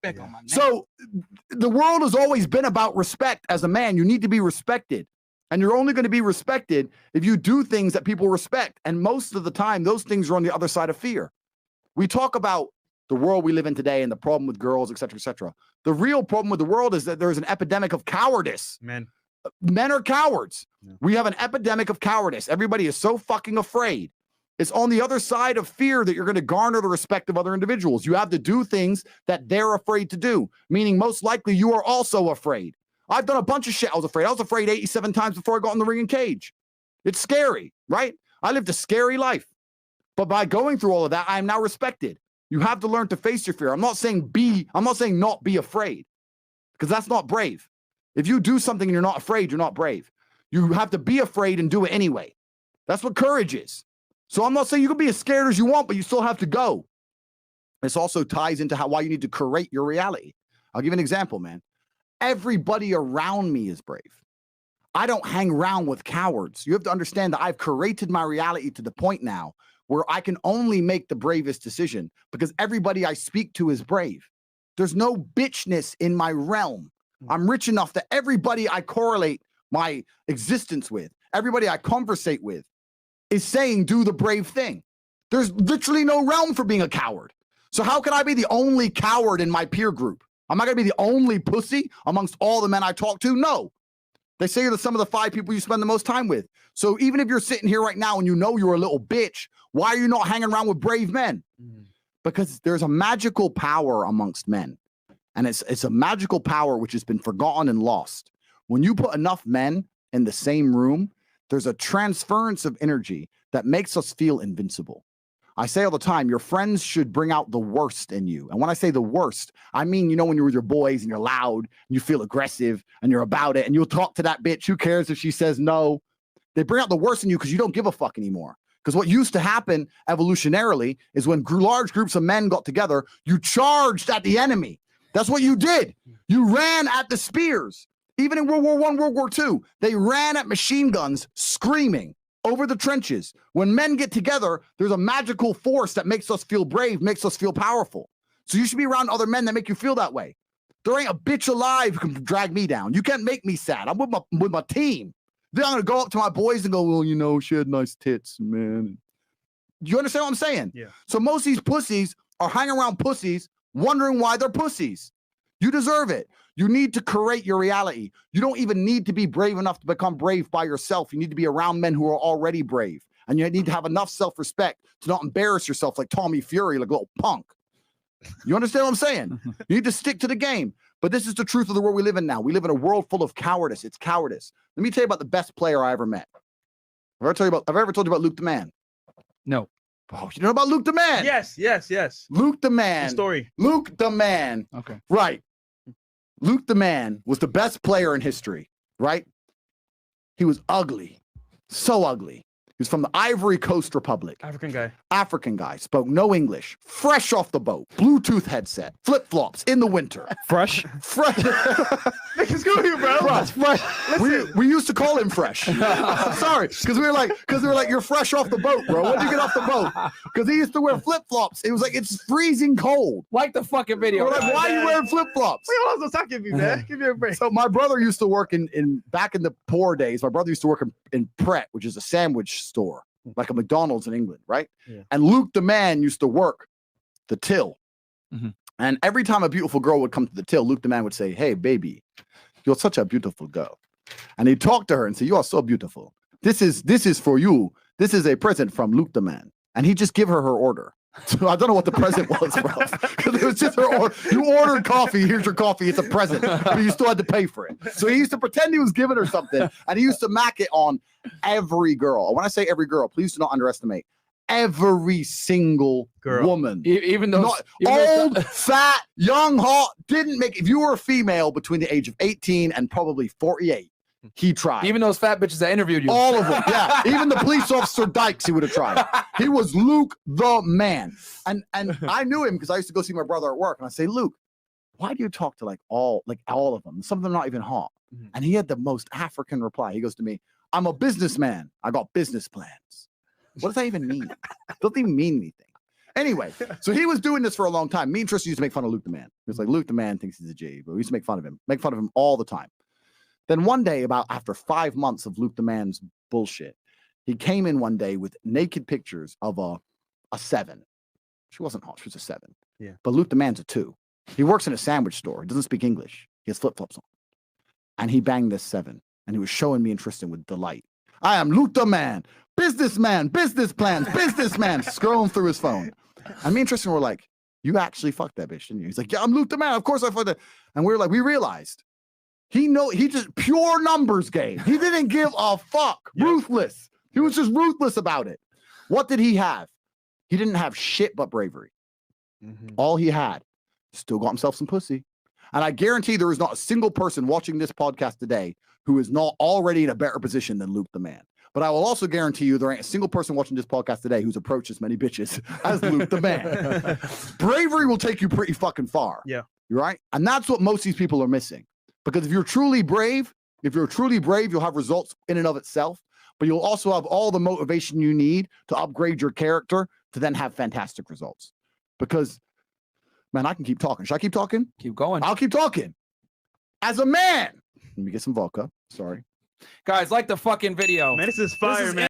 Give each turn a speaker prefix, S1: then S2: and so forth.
S1: Respect on my name.
S2: So the world has always been about respect. As a man, you need to be respected. And you're only going to be respected if you do things that people respect. And most of the time, those things are on the other side of fear. We talk about the world we live in today and the problem with girls, et cetera, et cetera. The real problem with the world is that there's an epidemic of cowardice. Men are cowards. Yeah. We have an epidemic of cowardice. Everybody is so fucking afraid. It's on the other side of fear that you're going to garner the respect of other individuals. You have to do things that they're afraid to do, meaning most likely you are also afraid. I've done a bunch of shit I was afraid. I was afraid 87 times before I got in the ring and cage. It's scary, right? I lived a scary life. But by going through all of that, I am now respected. You have to learn to face your fear. I'm not saying not be afraid, because that's not brave. If you do something and you're not afraid, you're not brave. You have to be afraid and do it anyway. That's what courage is. So I'm not saying you can be as scared as you want, but you still have to go. This also ties into why you need to create your reality. I'll give you an example, man. Everybody around me is brave. I don't hang around with cowards. You have to understand that I've created my reality to the point now where I can only make the bravest decision because everybody I speak to is brave. There's no bitchness in my realm. I'm rich enough that everybody I correlate my existence with, everybody I conversate with, is saying, do the brave thing. There's literally no realm for being a coward. So how can I be the only coward in my peer group? Am I going to be the only pussy amongst all the men I talk to? No. They say you're some of the 5 people you spend the most time with. So even if you're sitting here right now and you know you're a little bitch, why are you not hanging around with brave men? Because there's a magical power amongst men. And it's a magical power which has been forgotten and lost. When you put enough men in the same room, there's a transference of energy that makes us feel invincible. I say all the time, your friends should bring out the worst in you. And when I say the worst, I mean, you know, when you're with your boys and you're loud, and you feel aggressive and you're about it and you'll talk to that bitch. Who cares if she says no? They bring out the worst in you because you don't give a fuck anymore. Because what used to happen evolutionarily is when large groups of men got together, you charged at the enemy. That's what you did. You ran at the spears. Even in World War I, World War II, they ran at machine guns screaming over the trenches. When men get together, there's a magical force that makes us feel brave, makes us feel powerful. So you should be around other men that make you feel that way. There ain't a bitch alive who can drag me down. You can't make me sad. I'm with my team. Then I'm going to go up to my boys and go, well, you know, she had nice tits, man. Do you understand what I'm saying? Yeah. So most of these pussies are hanging around pussies wondering why they're pussies. You deserve it. You need to create your reality. You don't even need to be brave enough to become brave by yourself. You need to be around men who are already brave. And you need to have enough self-respect to not embarrass yourself like Tommy Fury, like a little punk. You understand what I'm saying? You need to stick to the game. But this is the truth of the world we live in now. We live in a world full of cowardice. It's cowardice. Let me tell you about the best player I ever met. Have I ever told you about Luke the Man?
S1: No.
S2: Oh, you know about Luke the Man?
S3: Yes.
S2: Luke the Man.
S3: The story.
S2: Luke the Man.
S1: Okay.
S2: Right. Luke the Man was the best player in history, right? He was ugly. So ugly. He was from the Ivory Coast Republic. African guy. Spoke no English. Fresh off the boat. Bluetooth headset. Flip-flops in the winter.
S1: Fresh.
S3: Niggas go here, bro.
S2: Fresh. We used to call him Fresh. I'm sorry. Because we were like, you're fresh off the boat, bro. When did you get off the boat? Because he used to wear flip-flops. It was like, it's freezing cold.
S1: Like the fucking video.
S2: We're like, why are you wearing flip-flops?
S3: Wait, hold on, stop giving me, man. Give me a break.
S2: So my brother used to work back in the poor days, my brother used to work in Pret, which is a sandwich store, like a McDonald's in England, right? Yeah. And Luke the Man used to work the till. Mm-hmm. And every time a beautiful girl would come to the till, Luke the Man would say, hey, baby, you're such a beautiful girl. And he'd talk to her and say, you are so beautiful. This is for you. This is a present from Luke the Man. And he'd just give her order. So I don't know what the present was, bro. Because it was just her order. You ordered coffee. Here's your coffee. It's a present. But you still had to pay for it. So he used to pretend he was giving her something. And he used to mack it on every girl. When I say every girl, please do not underestimate. Every single woman.
S1: Even though
S2: old, fat, young, hot, didn't make. If you were a female between the age of 18 and probably 48, he tried.
S1: Even those fat bitches that interviewed you.
S2: All of them, yeah. Even the police officer Dykes, he would have tried. He was Luke the Man. And I knew him because I used to go see my brother at work. And I say, Luke, why do you talk to all of them? Some of them are not even hot. Mm-hmm. And he had the most African reply. He goes to me, I'm a businessman. I got business plans. What does that even mean? It doesn't even mean anything. Anyway, so he was doing this for a long time. Me and Tristan used to make fun of Luke the Man. He was like, Luke the Man thinks he's a G, but we used to make fun of him all the time. Then one day, about after 5 months of Luke the Man's bullshit, he came in one day with naked pictures of a 7. She wasn't hot. She was a 7.
S3: Yeah.
S2: But Luke the Man's a 2. He works in a sandwich store. He doesn't speak English. He has flip-flops on. And he banged this 7. And he was showing me and Tristan with delight. I am Luke the Man, businessman, business plans, businessman, scrolling through his phone. And me and Tristan were like, you actually fucked that bitch, didn't you? He's like, yeah, I'm Luke the Man. Of course I fucked that. And we were like, we realized he just pure numbers game. He didn't give a fuck. Yep. Ruthless. He was just ruthless about it. What did he have? He didn't have shit but bravery. All he had, still got himself some pussy. And I guarantee there is not a single person watching this podcast today who is not already in a better position than Luke the Man. But I will also guarantee you there ain't a single person watching this podcast today who's approached as many bitches as Luke the Man. Bravery will take you pretty fucking far.
S3: Yeah.
S2: You're right. And that's what most of these people are missing. Because if you're truly brave, you'll have results in and of itself, but you'll also have all the motivation you need to upgrade your character to then have fantastic results. Because, man, I can keep talking. Should I keep talking?
S1: Keep going.
S2: I'll keep talking. As a man, let me get some vodka. Sorry.
S1: Guys, like the fucking video.
S3: Man, this is fire, man.